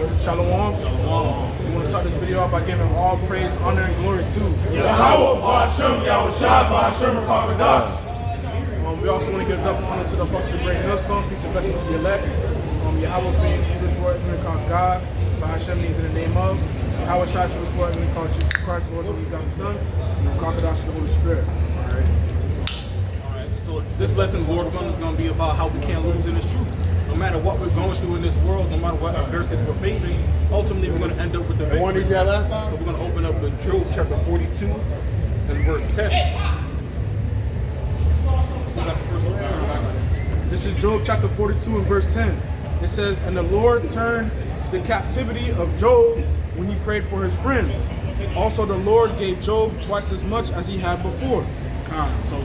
Shalom. Shalom. We want to start this video off by giving all praise, honor, and glory to Yahweh, Ba'ashem, Yahweh Shai, Ba'ashem, Rakakadash. We also want to give double honor to the Apostle of the Great Millstone. Peace and blessing to the elect. Yahweh being in this word, when it calls God. Ba'ashem means in the name of. Yahweh Shai for this word, when it calls Jesus Christ, the Lord's only begotten Son. And Rakakadash, the Holy Spirit. All right. So this lesson, Lord willing, is going to be about how we can't lose in this truth. No matter what we're going through in this world, no matter what adversities we're facing, ultimately we're going to end up with the victory. One you had last time? So we're going to open up with Job chapter 42 and verse 10. This is Job chapter 42 and verse 10. It says, "And the Lord turned the captivity of Job when he prayed for his friends. Also the Lord gave Job twice as much as he had before." So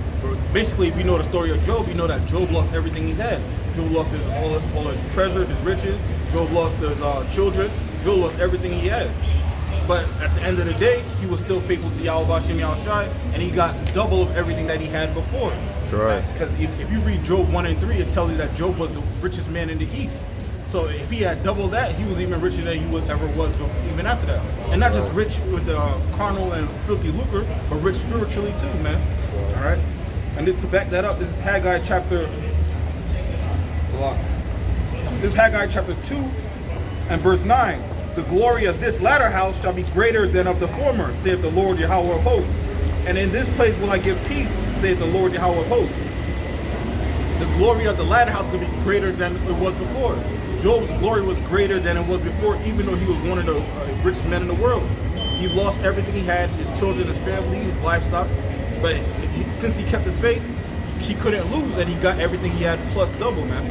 basically, if you know the story of Job, you know that Job lost everything he's had. Job lost all his treasures, his riches. Job lost his children. Job lost everything he had. But at the end of the day, he was still faithful to Yahweh Ba'ashem Yahweh Shai, and he got double of everything that he had before. That's right. Because if you read Job 1 and 3, it tells you that Job was the richest man in the East. So if he had double that, he was even richer than he ever was even after that. And not just rich with carnal and filthy lucre, but rich spiritually too, man. All right. And then to back that up, this is Haggai chapter. This is Haggai chapter 2 and verse 9. "The glory of this latter house shall be greater than of the former, saith the Lord Yahweh of hosts. And in this place will I give peace, saith the Lord Yahweh of hosts." The glory of the latter house is going to be greater than it was before. Job's glory was greater than it was before, even though he was one of the richest men in the world. He lost everything he had, his children, his family, his livestock. But since he kept his faith, he couldn't lose, and he got everything he had plus double, man.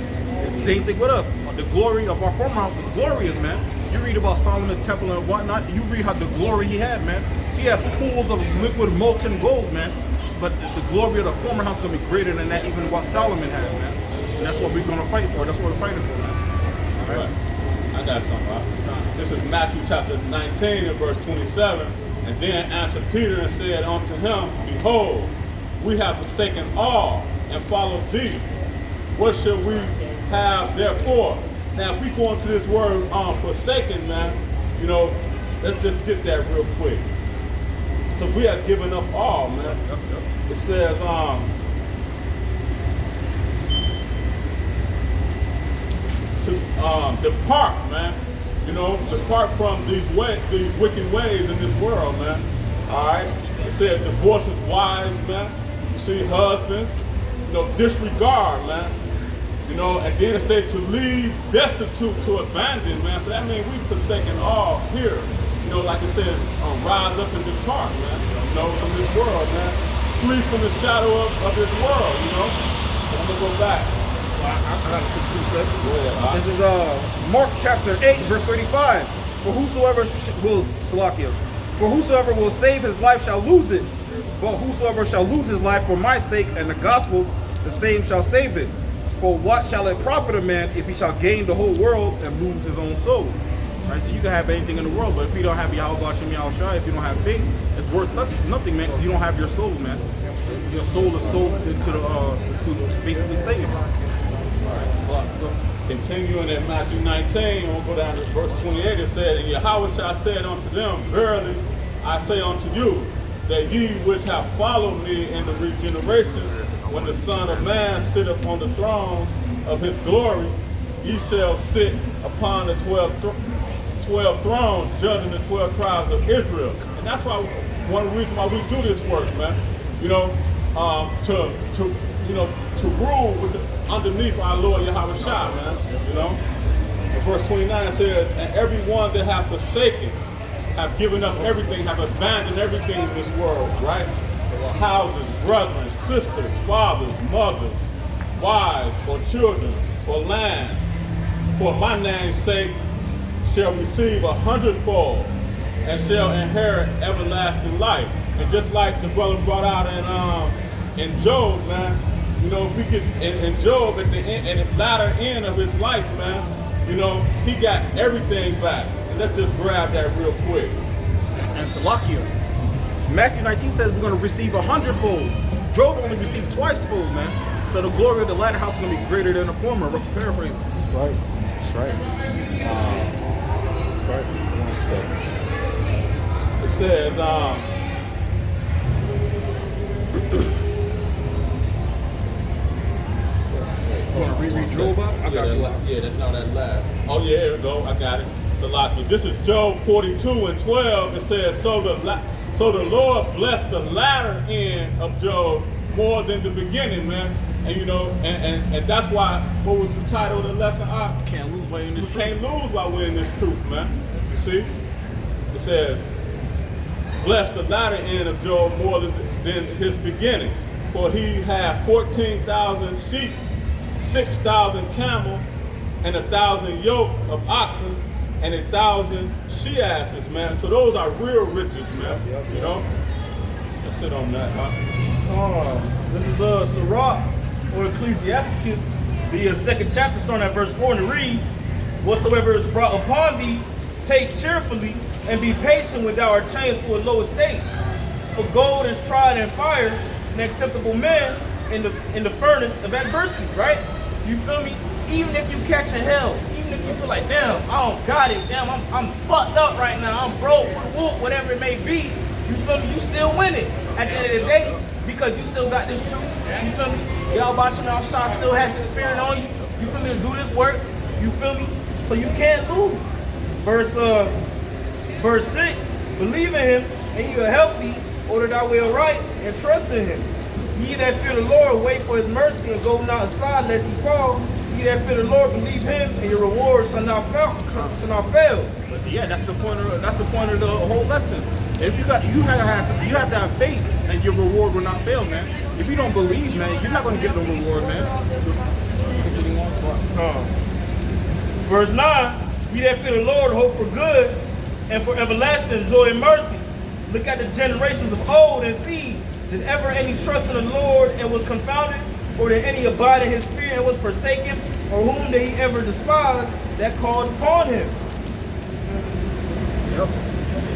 It's the same thing with us. The glory of our former house is glorious, man. You read about Solomon's temple and whatnot, you read how the glory he had, man. He had pools of liquid molten gold, man. But the glory of the former house is going to be greater than that, even what Solomon had, man. And that's what we're going to fight for. That's what we're fighting for, man. All right. I got something. This is Matthew chapter 19 and verse 27. "And then answered Peter and said unto him, Behold, we have forsaken all and followed thee. What shall we have therefore?" Now, if we go into this word forsaken, man, you know, let's just get that real quick. Because we have given up all, man. It says, to depart, man. You know, depart from these wicked ways in this world, man. All right. It says divorce is wise, man. You see, husbands, you know, disregard, man. You know, and then it says to leave, destitute, to abandon, man. So that means we've forsaken all here. You know, like it says, rise up and depart, man. You know, from this world, man. Flee from the shadow of this world, you know. So I'm gonna go back. I got a quick 2 seconds. This is Mark chapter 8, verse 35. For whosoever will save his life shall lose it. But whosoever shall lose his life for my sake and the gospel's, the same shall save it. For what shall it profit a man if he shall gain the whole world and lose his own soul? Right? So you can have anything in the world, but if you don't have Yahweh Ba'ashem Yahweh Shai, if you don't have faith, it's worth nothing, man. Because you don't have your soul, man. Your soul is sold to basically Satan. Continuing in Matthew 19, we'll go down to verse 28. It said, "And Yahweh said unto them, Verily I say unto you, that ye which have followed me in the regeneration, when the Son of Man sitteth on the throne of his glory, ye shall sit upon the 12 thrones, judging the 12 tribes of Israel." And that's why one of the reasons why we do this work, man. You know, to rule underneath our Lord Yahweh Shai, man. You know, and verse 29 says, "And every one that hath forsaken, have given up everything, have abandoned everything in this world," right? Houses, brethren, sisters, fathers, mothers, wives, or children, or lands, for my name's sake, shall receive 100-fold, and shall inherit everlasting life. And just like the brother brought out in Job, man, you know, if we get in Job at the end, at the latter end of his life, man, you know, he got everything back. And let's just grab that real quick. And Salakia. Matthew 19 says we're going to receive 100-fold. Job only received twice-fold, man. So the glory of the latter house is going to be greater than the former. Paraphrase. That's right. That's right. says, You want to reread Job up? I got you. that last. Oh yeah, here we go. I got it. Salaki. This is Job 42:12. It says, so the Lord blessed the latter end of Job more than the beginning, man. And you know, and that's why. What was the title of the lesson? Can't lose by in this We truth. can't lose by winning this truth, man. You see? It says, bless the latter end of Job more than his beginning. For he had 14,000 sheep, 6,000 camel, and 1,000 yoke of oxen, and 1,000 she-asses, man. So those are real riches, man. You know? Let's sit on that, huh? This is Sirach, or Ecclesiasticus, the second chapter, starting at verse 4, and it reads, whatsoever is brought upon thee, take cheerfully, and be patient when thou art changed to a low estate. For gold is tried in fire, an acceptable man in the furnace of adversity, right? You feel me? Even if you catch a hell, even if you feel like, damn, I don't got it, damn, I'm fucked up right now, I'm broke, whatever it may be, you feel me? You still winning at the end of the day because you still got this truth. You feel me? Y'all watching our shot still has his spirit on you. You feel me? To do this work. You feel me? So you can't lose. Verse 6, believe in him, and he will help thee, order thy way aright, and trust in him. Ye that fear the Lord, wait for his mercy, and go not aside lest he fall. Ye that fear the Lord, believe him, and your reward shall not fail. But yeah, that's the point of the whole lesson. If you have to have faith, and your reward will not fail, man. If you don't believe, man, you're not going to get the reward, man. Verse 9, ye that fear the Lord, hope for good, and for everlasting joy and mercy. Look at the generations of old and see, did ever any trust in the Lord and was confounded? Or did any abide in his fear and was forsaken? Or whom did he ever despise that called upon him? Yep.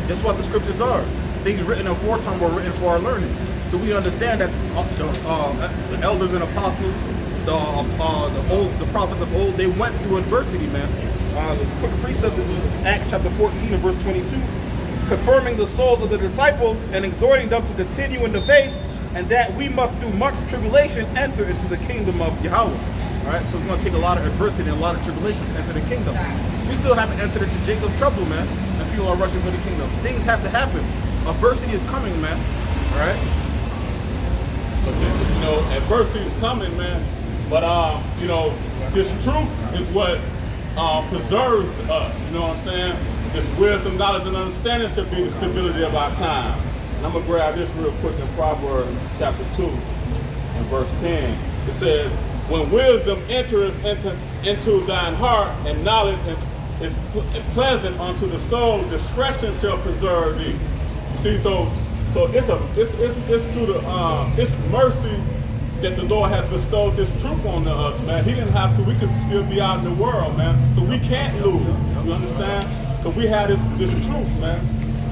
That's what the scriptures are. Things written aforetime were written for our learning. So we understand that the elders and apostles, the prophets of old, they went through adversity, man. The quick precept, this is Acts chapter 14 and verse 22. Confirming the souls of the disciples and exhorting them to continue in the faith, and that we must through much tribulation enter into the kingdom of Yahweh. All right, so it's going to take a lot of adversity and a lot of tribulation to enter the kingdom. We still haven't entered into Jacob's trouble, man, and people are rushing for the kingdom. Things have to happen. Adversity is coming, man. All right. But you know, adversity is coming, man. But you know, this truth is what preserves us. You know what I'm saying? This wisdom, knowledge, and understanding should be the stability of our time. And I'm gonna grab this real quick in Proverbs chapter 2 and verse 10. It says, "When wisdom enters into thine heart, and knowledge is pleasant unto the soul, discretion shall preserve thee." You see, so it's through the it's mercy that the Lord has bestowed this truth on us, man. He didn't have to. We could still be out in the world, man. So we can't lose. You understand? Because we have this truth, man.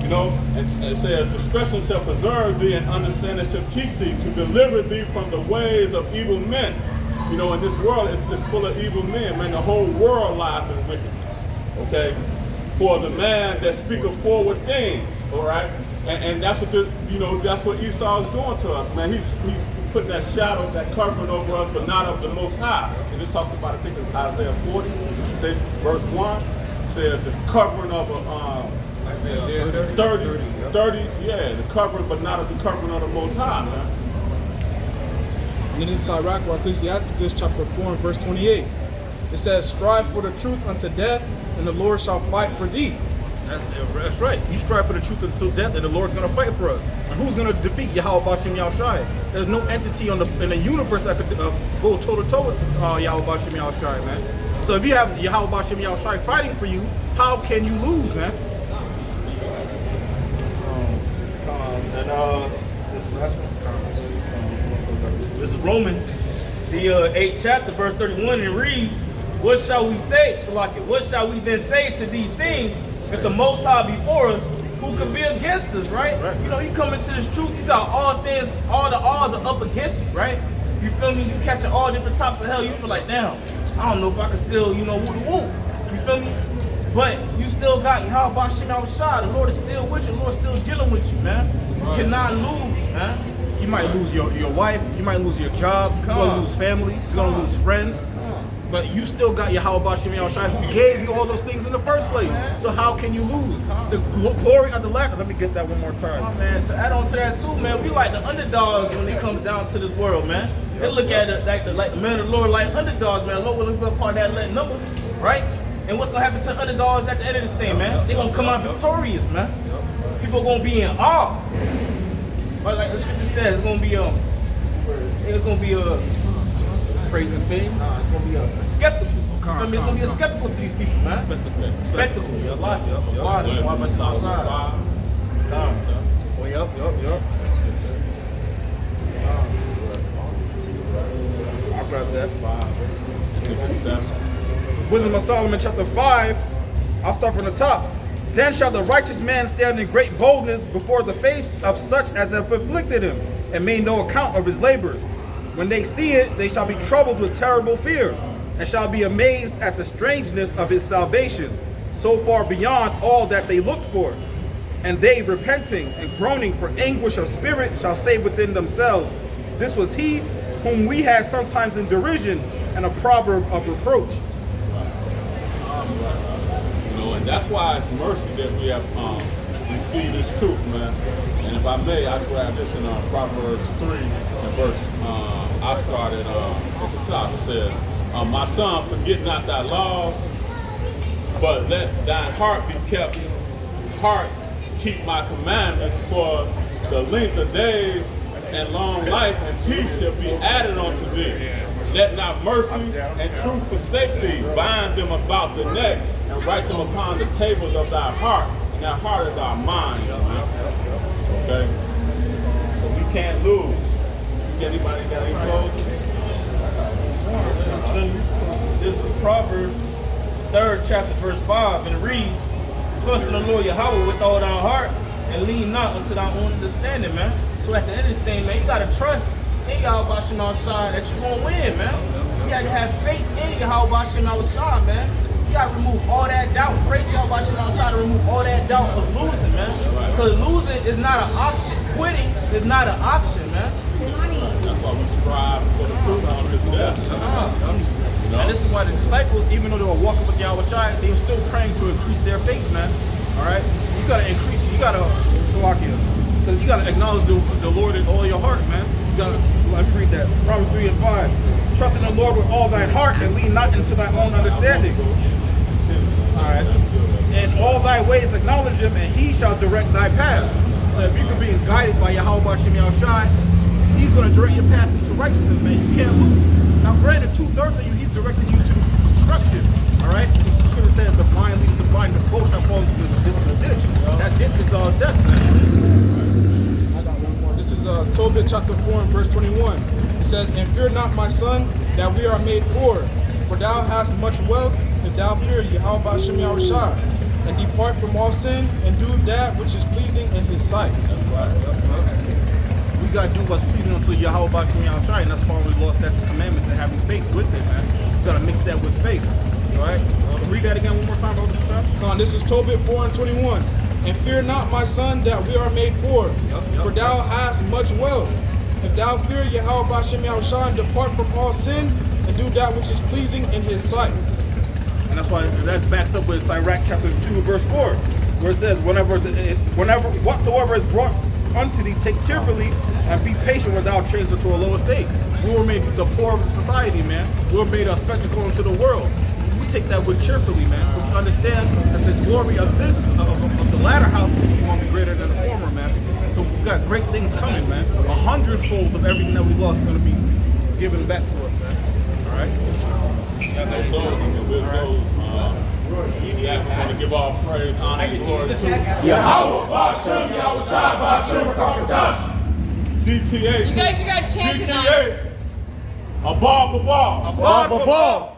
You know, and it says, discretion shall preserve thee, and understanding shall keep thee, to deliver thee from the ways of evil men. You know, in this world, it's full of evil men, man. The whole world lies in wickedness, okay? For the man that speaketh forward things, all right? And that's what that's what Esau is doing to us, man. He's putting that shadow, that covering over us, but not of the Most High. And it talks about, I think it's Isaiah 40, say, verse 1, says this covering of Isaiah 30, yeah, the covering, but not of the covering of the Most High, man. And then this is Sirach, or Ecclesiasticus chapter 4 and verse 28. It says, "Strive for the truth unto death, and the Lord shall fight for thee." That's right. You strive for the truth until death, and the Lord's going to fight for us. And who's going to defeat Yahweh Bashem Yahushai? There's no entity in the universe that could go toe-to-toe with Yahweh Bashem Yahushai, man. So if you have Yahweh Bashem Yahushai fighting for you, how can you lose, man? This is Romans, the 8th chapter, verse 31, and it reads, "What shall we say, Salakia? What shall we then say to these things? If the Most High be for us, who could be against us?" Right? You know, you come into this truth, you got all things, all the odds are up against you, right? You feel me? You catching all different types of hell. You feel like, damn, I don't know if I can still, woo-woo. You feel me? But you still got Yahweh Bashem outside. The Lord is still with you. The Lord is still dealing with you, man. You cannot lose, man. You might lose your wife, you might lose your job, you're gonna lose family, you're gonna lose friends. But you still got Yahweh Bashem Yahushai who gave you all those things in the first place. So how can you lose? The glory of the latter. Let me get that one more time. Oh, man, to add on to that too, man, we like the underdogs when it comes down to this world, man. They look at it like the men of the Lord like underdogs, man. Lord will be a part of that number, right? And what's gonna happen to the underdogs at the end of this thing, man? They're gonna come out victorious, man. People are gonna be in awe. But like the scripture says, it's gonna be Praise and fame. it's gonna be a spectacle. You feel me? It's gonna be a spectacle to these people, man. Spectacle. A lot. Why much outside? Oh, yup. I'll grab that. Wisdom of Solomon, chapter 5. I'll start from the top. Then shall the righteous man stand in great boldness before the face of such as have afflicted him, and made no account of his labors. When they see it, they shall be troubled with terrible fear, and shall be amazed at the strangeness of his salvation, so far beyond all that they looked for. And they, repenting and groaning for anguish of spirit, shall say within themselves, this was he whom we had sometimes in derision, and a proverb of reproach. And that's why it's mercy that we have received this truth, man. And if I may, I grab this in Proverbs 3 and verse. I started at the top. It says, "My son, forget not thy laws, but let thine heart be kept. Heart keep my commandments, for the length of days and long life and peace shall be added unto thee. Let not mercy and truth forsake thee. Bind them about the neck and write them upon the tables of thy heart." And that heart is our mind. Okay? So we can't lose. Anybody got any clothes? This is Proverbs 3rd chapter verse 5, and it reads, "Trust in the Lord Yahweh with all thy heart, and lean not unto thy own understanding," man. So at the end of this thing, man, you gotta trust in Yahweh Bashem outside that you're gonna win, man. You gotta have faith in Yahweh Bashem outside, man. You gotta remove all that doubt. Pray to Yahweh Bashem outside to remove all that doubt of losing, man. Because losing is not an option. Quitting is not an option, man. That's why we strive for the truth on this death. And this is why the disciples, even though they were walking with Yahweh Shai, they were still praying to increase their faith, man. All right? You got to increase, you got to, Salakia, you got to acknowledge the Lord in all your heart, man. You got to, let me read that. Proverbs 3 and 5. Trust in the Lord with all thine heart, and lean not into thy own understanding. All right? In all thy ways acknowledge him, and he shall direct thy path. So if you're being guided by Yahweh Bashem Yahushai, he's going to direct your path into righteousness, man. You can't lose. Now, granted, 2/3 of you, he's directing you to destruction. All right? You could have said the blind leading the blind, the boat shall fall into the ditch. That ditch is death, man. I got one more. This is Tobit chapter 4 and verse 21. It says, "And fear not, my son, that we are made poor, for thou hast much wealth, if thou fear Yahweh Bashem Yahushai, and depart from all sin, and do that which is pleasing in his sight." That's right. We got to do what's pleasing unto Yahweh Bashem Yahushai, and that's why we lost that commandments and having faith with it, man. You got to mix that with faith. All right? Read that again one more time, brother. Come on, this is Tobit 4 and 21. "And fear not, my son, that we are made poor, for thou hast much wealth. If thou fear Yahweh Bashem Yahushai, and depart from all sin, and do that which is pleasing in his sight." And that's why that backs up with Sirach chapter 2, verse 4, where it says, whenever whatsoever is brought unto thee, take cheerfully, and be patient without change into a lower state. We were made the poor of society, man. We were made a spectacle into the world. We take that with cheerfully, man. But we understand that the glory of this, of the latter house, is going to be greater than the former, man. So we've got great things coming, man. 100-fold of everything that we lost is going to be given back to us, man. All right? Got no clothes, and we'll close. Yeah, I want to give all praise, honor, and glory to Yahweh Bashem Yahushai Bashem Kakadash. DTA. You guys, you got to chant it out. DTA. A ball. Ball.